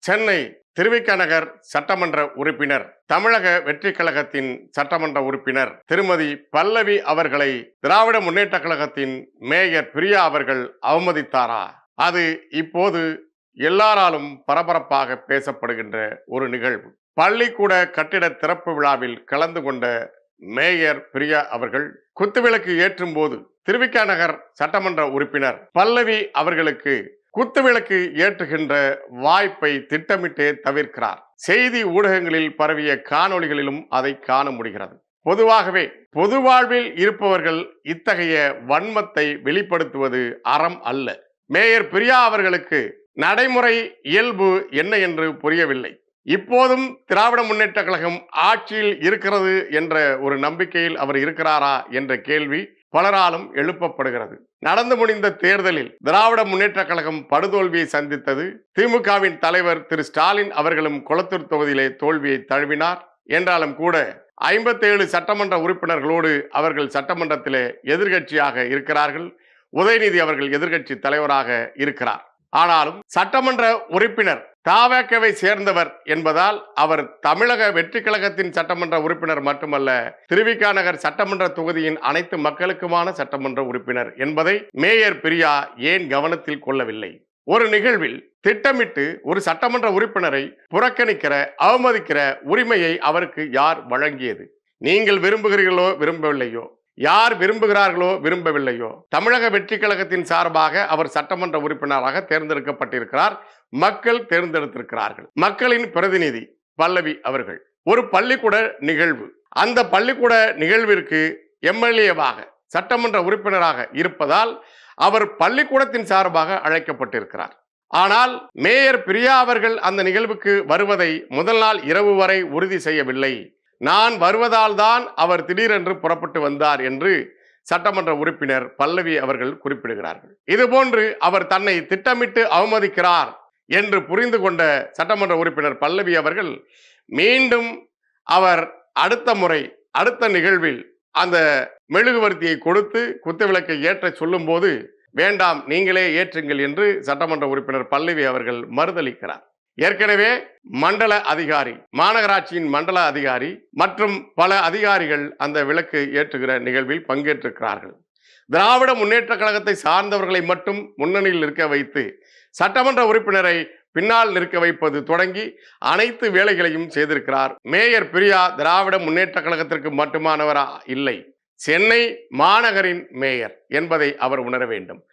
சென்னை திருவிக நகர் சட்டமன்ற உறுப்பினர், தமிழக வெற்றி கழகத்தின் சட்டமன்ற உறுப்பினர் திருமதி பல்லவி அவர்களை திராவிட முன்னேற்ற கழகத்தின் மேயர் பிரியா அவர்கள் அவமதித்தாரா? அது இப்போது எல்லாராலும் பரபரப்பாக பேசப்படுகின்ற ஒரு நிகழ்வு. பள்ளிக்கூட கட்டிட திறப்பு விழாவில் கலந்து கொண்ட மேயர் பிரியா அவர்கள் குத்துவிளக்கு ஏற்றும் போது திருவிக நகர் சட்டமன்ற உறுப்பினர் பல்லவி அவர்களுக்கு குத்துவிளக்கு ஏற்றுகின்ற வாய்ப்பை திட்டமிட்டே தவிர்க்கிறார். செய்தி ஊடகங்களில் பரவிய காணொளிகளிலும் அதை காண முடிகிறது. பொதுவாகவே பொது வாழ்வில் இருப்பவர்கள் இத்தகைய வன்மத்தை வெளிப்படுத்துவது அறம் அல்ல. மேயர் பிரியா அவர்களுக்கு நடைமுறை இயல்பு என்ன என்று புரியவில்லை. இப்போதும் திராவிட முன்னேற்ற கழகம் ஆட்சியில் இருக்கிறது என்ற ஒரு நம்பிக்கையில் அவர் இருக்கிறாரா என்ற கேள்வி பலராலும் எழுப்பப்படுகிறது. நடந்து முடிந்த தேர்தலில் திராவிட முன்னேற்ற கழகம் படுதோல்வியை சந்தித்தது. திமுகவின் தலைவர் திரு ஸ்டாலின் அவர்களும் கொளத்தூர் தொகுதியிலே தோல்வியை தழுவினார். என்றாலும் கூட 57 சட்டமன்ற உறுப்பினர்களோடு அவர்கள் சட்டமன்றத்திலே எதிர்கட்சியாக இருக்கிறார்கள். உதயநிதி அவர்கள் எதிர்கட்சி தலைவராக இருக்கிறார். ஆனாலும் சட்டமன்ற உறுப்பினர் தவேகவை சேர்ந்தவர் என்பதால் அவர் தமிழக வெற்றி கழகத்தின் சட்டமன்ற உறுப்பினர் மட்டுமல்ல, திருவிக நகர் சட்டமன்ற தொகுதியின் அனைத்து மக்களுக்குமான சட்டமன்ற உறுப்பினர் என்பதை மேயர் பிரியா ஏன் கவனத்தில் கொள்ளவில்லை? ஒரு நிகழ்வில் திட்டமிட்டு ஒரு சட்டமன்ற உறுப்பினரை புறக்கணிக்கிற, அவமதிக்கிற உரிமையை அவருக்கு யார் வழங்கியது? நீங்கள் விரும்புகிறீர்களோ விரும்பவில்லையோ, யார் விரும்புகிறார்களோ விரும்பவில்லையோ, தமிழக வெற்றி கழகத்தின் சார்பாக அவர் சட்டமன்ற உறுப்பினராக தேர்ந்தெடுக்கப்பட்டிருக்கிறார். மக்கள் தேர்ந்தெடுத்திருக்கிறார்கள். மக்களின் பிரதிநிதி பல்லவி அவர்கள் ஒரு பள்ளிக்கூட நிகழ்வு, அந்த பள்ளிக்கூட நிகழ்விற்கு எம்எல்ஏவாக சட்டமன்ற உறுப்பினராக இருப்பதால் அவர் பள்ளிக்கூடத்தின் சார்பாக அழைக்கப்பட்டிருக்கிறார். ஆனால் மேயர் பிரியா அவர்கள் அந்த நிகழ்வுக்கு வருவதை முதல் நாள் இரவு வரை உறுதி செய்யவில்லை. நான் வருவதால் தான் அவர் திடீரென்று புறப்பட்டு வந்தார் என்று சட்டமன்ற உறுப்பினர் பல்லவி அவர்கள் குறிப்பிடுகிறார்கள். இதுபோன்று அவர் தன்னை திட்டமிட்டு அவமதிக்கிறார் என்று புரிந்து கொண்ட சட்டமன்ற உறுப்பினர் பல்லவி அவர்கள் மீண்டும் அவர் அடுத்த நிகழ்வில் அந்த மெழுகுவர்த்தியை கொடுத்து குத்துவிளக்கை ஏற்ற சொல்லும் போது, வேண்டாம் நீங்களே ஏற்றுங்கள் என்று சட்டமன்ற உறுப்பினர் பல்லவி அவர்கள் மறுதளிக்கிறார். ஏற்கனவே மண்டல அதிகாரி, மாநகராட்சியின் மண்டல அதிகாரி மற்றும் பல அதிகாரிகள் அந்த விளக்கு ஏற்றுகிற நிகழ்வில் பங்கேற்றிருக்கிறார்கள். திராவிட முன்னேற்ற கழகத்தை சார்ந்தவர்களை மட்டும் முன்னணியில் நிற்க வைத்து சட்டமன்ற உறுப்பினரை பின்னால் நிற்க வைப்பது தொடங்கி அனைத்து வேலைகளையும் செய்திருக்கிறார். மேயர் பிரியா திராவிட முன்னேற்ற கழகத்திற்கு மட்டுமானவரா? இல்லை, சென்னை மாநகரின் மேயர் என்பதை அவர் உணர வேண்டும்.